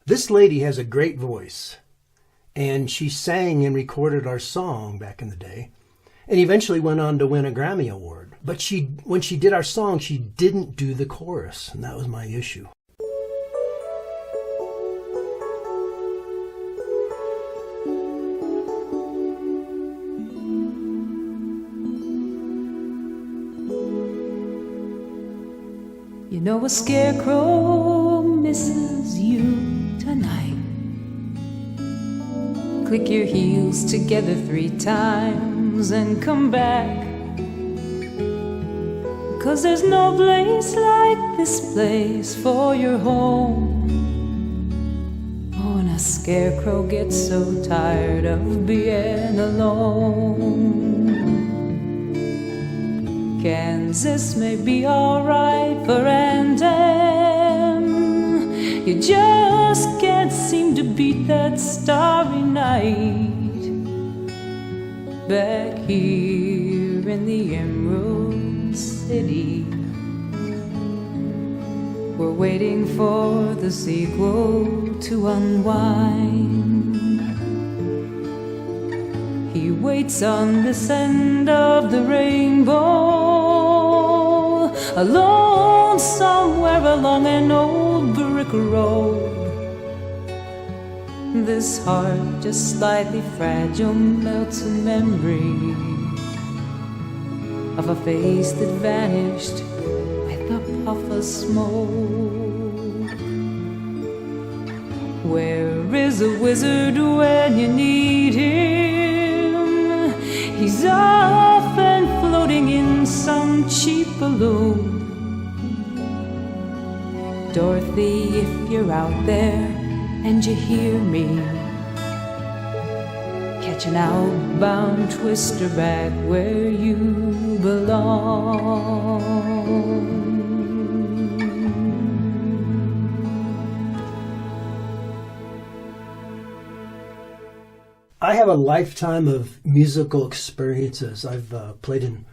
This lady has a great voice, and she sang and recorded our song back in the day, and eventually went on to win a Grammy Award. But when she did our song, she didn't do the chorus, and that was my issue. You know a scarecrow misses you tonight. Click your heels together 3 times and come back. 'Cause there's no place like this place for your home. Oh, and a scarecrow gets so tired of being alone. Kansas may be alright for Andem. You just can't seem to beat that starry night. Back here in the Emerald City, we're waiting for the sequel to unwind. He waits on this end of the rainbow, alone somewhere along an old brick road. This heart, just slightly fragile, melts a memory of a face that vanished with a puff of smoke. Where is a wizard when you need him? He's often floating in some cheap balloon. Dorothy, if you're out there and you hear me, catch an outbound twister back where you belong. I have a lifetime of musical experiences. I've played in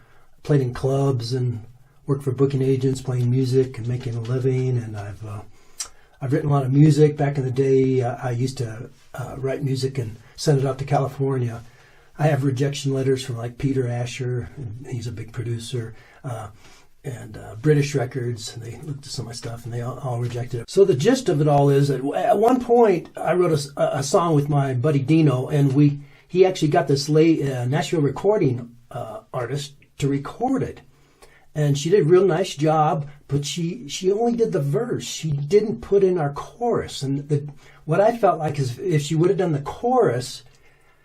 clubs and worked for booking agents, playing music and making a living. And I've written a lot of music. Back in the day, I used to write music and send it out to California. I have rejection letters from like Peter Asher, and he's a big producer, and British Records. And they looked at some of my stuff and they all rejected it. So the gist of it all is that at one point I wrote a song with my buddy Dino, and he actually got this Nashville recording artist to record it. And she did a real nice job, but she only did the verse. She didn't put in our chorus. And what I felt like is if she would have done the chorus,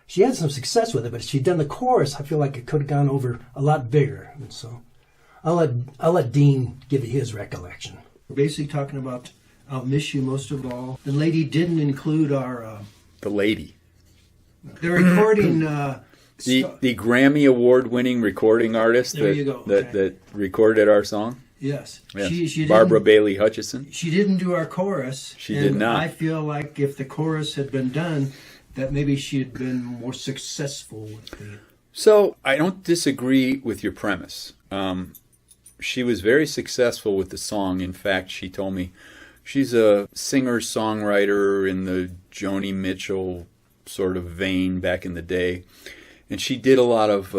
she had some success with it, but if she'd done the chorus, I feel like it could have gone over a lot bigger. And so I'll let Dean give you his recollection. We're basically talking about I'll Miss You Most of All. The lady didn't include our... the lady. The recording... The Grammy Award-winning recording artist that recorded our song? Yes. Yes. She Barbara Bailey Hutchison? She didn't do our chorus. She did not. I feel like if the chorus had been done, that maybe she had been more successful with the... So, I don't disagree with your premise. She was very successful with the song. In fact, she told me she's a singer-songwriter in the Joni Mitchell sort of vein back in the day. And she did a lot of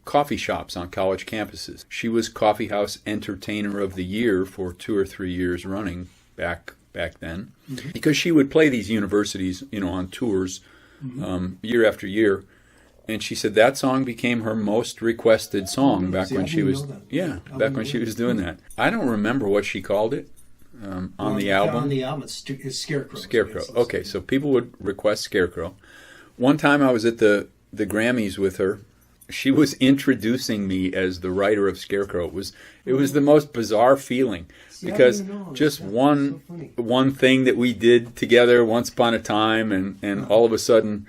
coffee shops on college campuses. She was Coffee House Entertainer of the Year for 2 or 3 years running back then, because she would play these universities, on tours year after year. And she said that song became her most requested song back when she was doing that. I don't remember what she called it on the album. On the album, it's Scarecrow. Scarecrow. Okay, so people would request Scarecrow. One time I was at the Grammys with her. She was introducing me as the writer of Scarecrow. It was the most bizarre feeling, because just one thing that we did together once upon a time, and all of a sudden,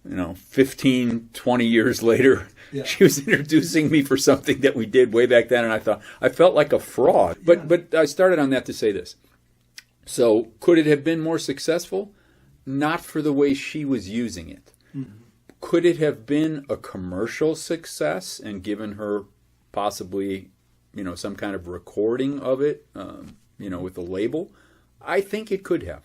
15, 20 years later, she was introducing me for something that we did way back then, and I felt like a fraud. But I started on that to say this. So could it have been more successful? Not for the way she was using it. Mm-hmm. Could it have been a commercial success and given her possibly, some kind of recording of it, with a label? I think it could have.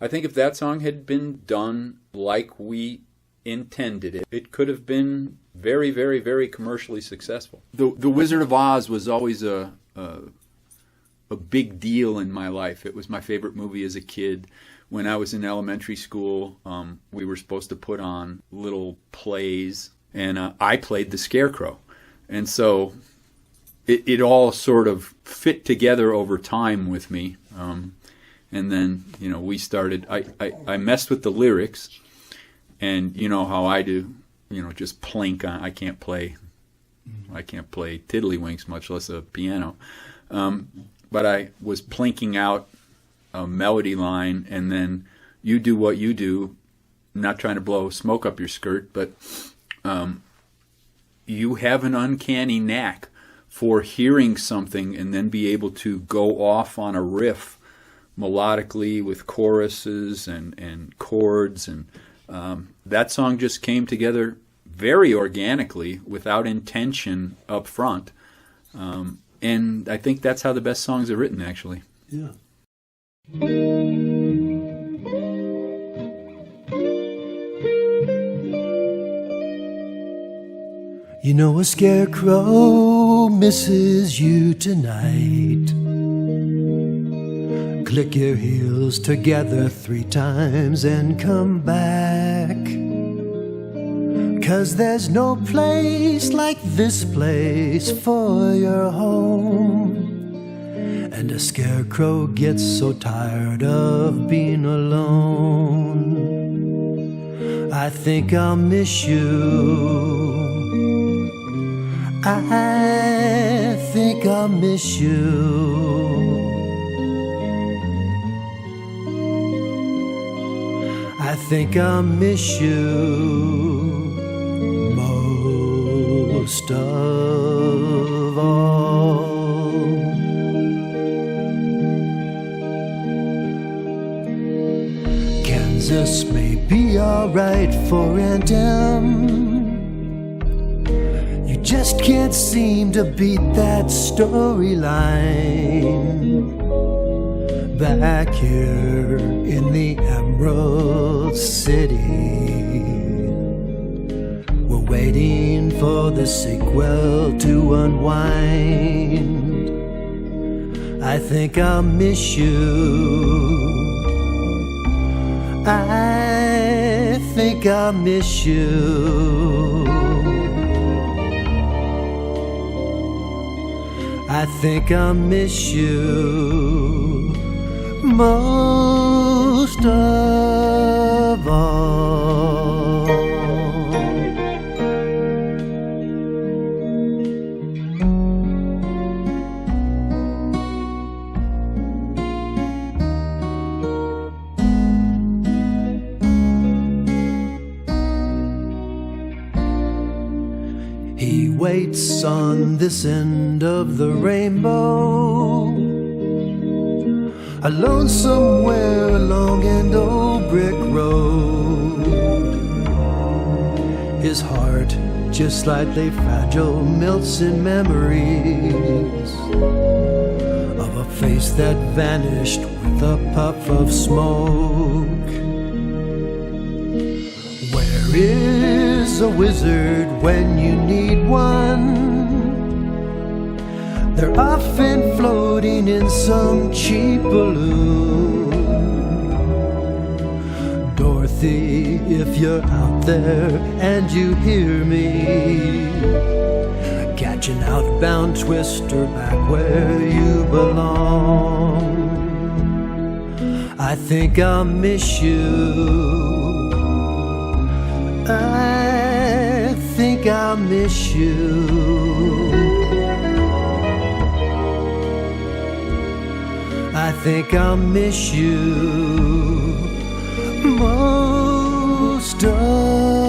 I think if that song had been done like we intended it, it could have been very, very, very commercially successful. The Wizard of Oz was always a big deal in my life. It was my favorite movie as a kid. When I was in elementary school, we were supposed to put on little plays, and I played the Scarecrow. And so it all sort of fit together over time with me. And then, we started, I messed with the lyrics, and you know how I do, just plink on. I can't play tiddlywinks, much less a piano. But I was plinking out a melody line, and then you do what you do. I'm not trying to blow smoke up your skirt, but you have an uncanny knack for hearing something and then be able to go off on a riff melodically with choruses and chords, and that song just came together very organically without intention up front. And I think that's how the best songs are written, actually. Yeah. You know a scarecrow misses you tonight. Click your heels together 3 times and come back. 'Cause there's no place like this place for your home. And a scarecrow gets so tired of being alone. I think I'll miss you. I think I'll miss you. I think I'll miss you most of all. Kansas may be alright for Aunt Em. You just can't seem to beat that storyline. Back here in the Emerald City, we're waiting for the sequel to unwind. I think I'll miss you. I think I'll miss you. I think I'll miss you most of all. He waits on this end of the rainbow, alone somewhere along an old brick road. His heart, just slightly fragile, melts in memories of a face that vanished with a puff of smoke. Where is a wizard when you need one? They're often floating in some cheap balloon. Dorothy, if you're out there and you hear me, catch an outbound twister back where you belong. I think I'll miss you. I think I'll miss you. I think I'll miss you most of